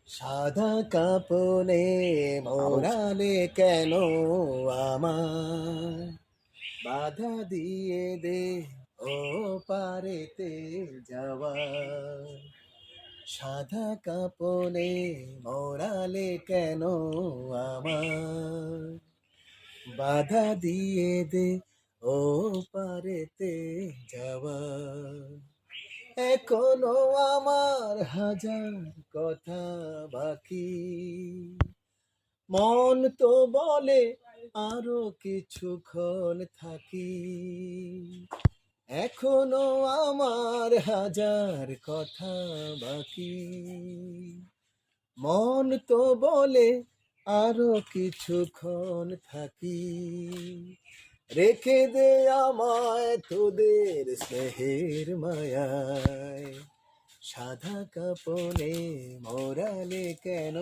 সাদা কাপনে মোড়ালে কেন আমায় বাধা দিয়ে দে ও পারেতে যাওয়া। সাদা কাপনে মোড়ালে কেন আমায় বাধা দিয়ে দে ও পারেতে যাওয়া। এখনো আমার হাজার কথা বাকি, মন তো বলে আরো কিছুক্ষণ থাকি। এখনো আমার হাজার কথা বাকি, মন তো বলে আরো কিছুক্ষণ থাকি। রেখে দে আমায় তোদের স্নেহের মায়ায়, সাদা কাপনে মোড়ালে কেন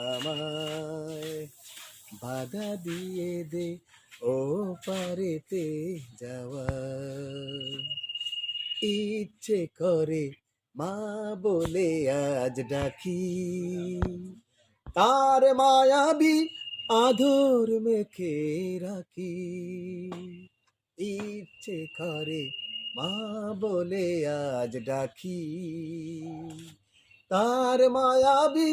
আমায় বাধা দিয়ে দে ও পারেতে যাওয়া। ইচ্ছে করে মা বলে আজ ডাকি, তার মায়াবী আদর মেখে রাখি। ইচ্ছে করে মা বলে আজ ডাকি, তার মায়াবী